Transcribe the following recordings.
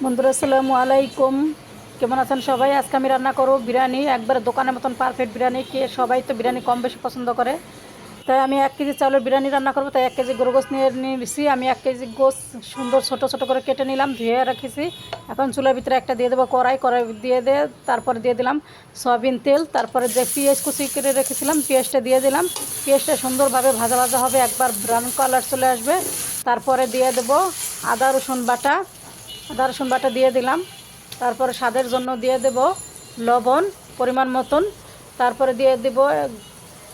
বন্ধুরা আসসালামু আলাইকুম, কেমন আছেন সবাই? আজকে আমি রান্না করব বিরিয়ানি, একবারে দোকানের মতন পারফেক্ট বিরিয়ানি। কে সবাই তো বিরিয়ানি কম বেশি পছন্দ করে, তাই আমি 1 কেজি চাউলের বিরিয়ানি রান্না করব। তাই 1 কেজি গরু গোশ নিয়ে নিয়েছি। আমি 1 কেজি গোশ সুন্দর ছোট ছোট করে কেটে নিলাম, ধুয়ে রেখেছি। এখন চুলার ভিতরে একটা দিয়ে দেবো কড়াই দিয়ে তারপরে দিয়ে দিলাম সয়াবিন তেল। তারপরে যে পেঁয়াজ কুচি করে রেখেছিলাম পেঁয়াজটা দিয়ে দিলাম। পেঁয়াজটা সুন্দরভাবে ভাজা ভাজা হবে, একবার ব্রাউন কালার চলে আসবে। তারপরে দিয়ে দেবো আদা রসুন বাটা দিয়ে দিলাম। তারপরে স্বাদের জন্য দিয়ে দেব লবণ পরিমাণ মতন। তারপরে দিয়ে দেব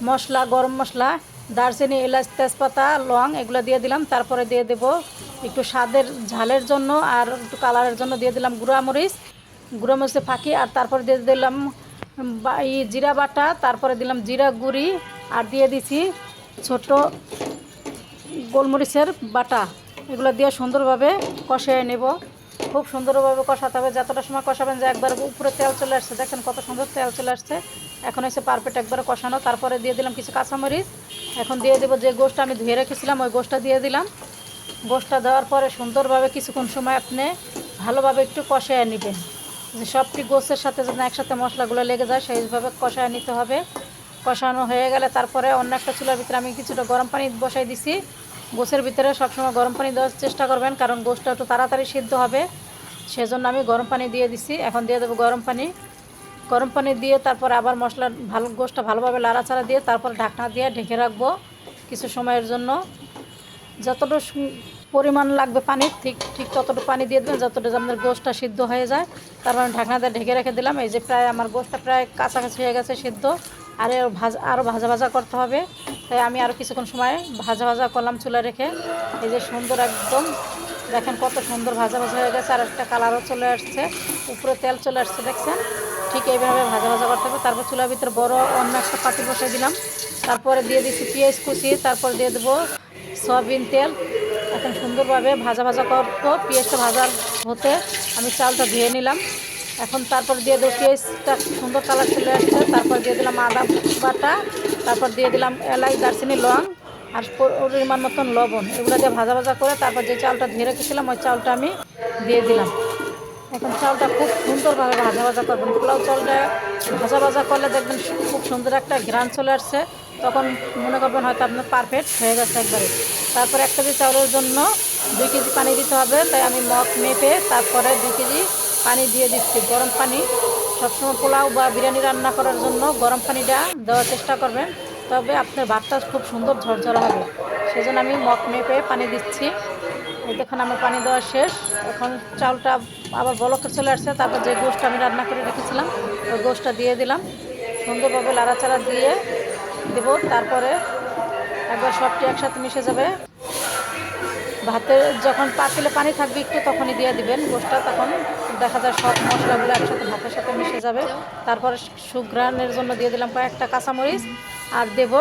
মশলা, গরম মশলা, দারচিনি, এলাচ, তেজপাতা, লং, এগুলো দিয়ে দিলাম। তারপরে দিয়ে দেব একটু স্বাদের ঝালের জন্য আর একটু কালারের জন্য দিয়ে দিলাম গুঁড়ামরিচে ফাঁকি। আর তারপরে দিয়ে দিলাম জিরা বাটা, তারপরে দিলাম জিরা গুঁড়ি, আর দিয়ে দিছি ছোট গোলমরিচের বাটা। এগুলো দিয়ে সুন্দরভাবে কষিয়ে নেব। খুব সুন্দরভাবে কষাতে হবে, যতটা সময় কষাবেন যে একবার উপরে তেল চলে আসছে। দেখেন কত সুন্দর তেল চলে আসছে। এখন এসে পারফেক্ট একবারে কষানো। তারপরে দিয়ে দিলাম কিছু কাঁচামরিচ। এখন দিয়ে দেবো যে গোশটা আমি ধুয়ে রেখেছিলাম, ওই গোশটা দিয়ে দিলাম। গোশটা দেওয়ার পরে সুন্দরভাবে কিছুক্ষণ সময় আপনি ভালোভাবে একটু কষায় নেবেন, যে সবটি গোশের সাথে যেন একসাথে মশলাগুলো লেগে যায়, সেইভাবে কষায় নিতে হবে। কষানো হয়ে গেলে তারপরে অন্য একটা চুলার ভিতরে আমি কিছুটা গরম পানি বসাই দিছি। গোশের ভিতরে সবসময় গরম পানি দেওয়ার চেষ্টা করবেন, কারণ গোশটা একটু তাড়াতাড়ি সিদ্ধ হবে, সেজন্য আমি গরম পানি দিয়ে দিছি। এখন দিয়ে দেবো গরম পানি দিয়ে তারপরে আবার গোশটা ভালোভাবে লাড়াচাড়া দিয়ে তারপর ঢাকনা দিয়ে ঢেকে রাখবো কিছু সময়ের জন্য। যতটুকু পরিমাণ লাগবে পানির, ঠিক ঠিক ততটুকু পানি দিয়ে দেবেন, যতটুকু আপনার গোশটা সিদ্ধ হয়ে যায়। তারপর ঢাকনা দিয়ে ঢেকে রেখে দিলাম। এই যে প্রায় আমার গোশটা প্রায় কাছাকাছি হয়ে গেছে সিদ্ধ। আর আরও ভাজা ভাজা করতে হবে, তাই আমি আরও কিছুক্ষণ সময় ভাজা ভাজা করলাম চুলা রেখে। এই যে সুন্দর একদম দেখেন কত সুন্দর ভাজা ভাজা হয়ে গেছে, আর একটা কালারও চলে আসছে, উপরে তেল চলে আসছে, দেখছেন? ঠিক এইভাবে ভাজা ভাজা করতে হবে। তারপর চুলার ভিতরে বড় অন্য একটা পাতিল বসাই দিলাম। তারপরে দিয়ে দিচ্ছি পেঁয়াজ কুচি, তারপর দিয়ে দেবো সয়াবিন তেল। এখন সুন্দরভাবে ভাজা ভাজা করবো। পেঁয়াজটা ভাজার হতে আমি চালটা ধুয়ে নিলাম। এখন তারপর দিয়ে দেবো, পেঁয়াজটা সুন্দর কালার চলে আসছে, তারপর দিয়ে দিলাম আদা বাটা, তারপর দিয়ে দিলাম এলাচ, দারচিনি, লং, আর পরিমাণ মতন লবণ। এগুলো দিয়ে ভাজা ভাজা করে তারপর যে চালটা ধুয়ে রেখেছিলাম ওই চালটা আমি দিয়ে দিলাম। এখন চালটা খুব সুন্দরভাবে ভাজা ভাজা করবেন। পোলাও চালটা ভাজা ভাজা করলে দেখবেন খুব সুন্দর একটা ঘ্রাণ চলে আসছে, তখন মনে করবেন হয়তো আপনার পারফেক্ট হয়ে গেছে একবারে। তারপরে 1 কেজি চাউলের জন্য 2 কেজি পানি দিতে হবে, তাই আমি মগ মেপে তারপরে 2 কেজি পানি দিয়ে দিচ্ছি। গরম পানি, সবসময় পোলাও বা বিরিয়ানি রান্না করার জন্য গরম পানিটা দেওয়ার চেষ্টা করবেন, তবে আপনার ভাতটা খুব সুন্দর ঝরঝরা হবে। সেজন্য আমি মগ মেপে পানি দিচ্ছি। এই দেখুন আমার পানি দেওয়া শেষ। এখন চালটা আবার বলকে চলে আসছে। তারপর যে গোশটা আমি রান্না করে রেখেছিলাম ওই গোশটা দিয়ে দিলাম, সুন্দরভাবে লাড়াচাড়া দিয়ে দেবো। তারপরে একবার সবটি একসাথে মিশে যাবে। ভাতে যখন পাতিলে পানি থাকবে একটু তখনই দিয়ে দিবেন গোশটা, তখন দেখা যায় সব মশলাগুলো একসাথে ভাতের সাথে মিশে যাবে। তারপরে সুঘ্রাণের জন্য দিয়ে দিলাম কয়েকটা কাঁচামরিচ, আর দেব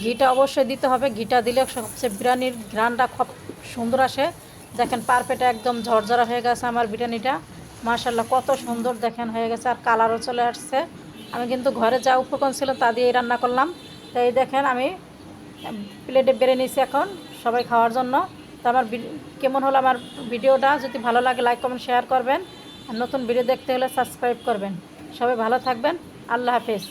ঘিটা অবশ্যই দিতে হবে। ঘিটা দিলে সবচেয়ে বিরিয়ানির ঘ্রাণটা খুব সুন্দর আসে। দেখেন পারফেক্ট একদম ঝরঝরা হয়ে গেছে আমার বিরিয়ানিটা, মাশাআল্লাহ কত সুন্দর দেখেন হয়ে গেছে, আর কালারও চলে আসছে। আমি কিন্তু ঘরে যা উপকরণ ছিল তা দিয়েই রান্না করলাম। তাই দেখেন আমি প্লেটে বেড়ে নিয়েছি এখন সবাই খাওয়ার জন্য। তো আমার কেমন হলো আমার ভিডিওটা, যদি ভালো লাগে লাইক কমেন্ট শেয়ার করবেন, আর নতুন ভিডিও দেখতে হলে সাবস্ক্রাইব করবেন। সবাই ভালো থাকবেন, আল্লাহ হাফেজ।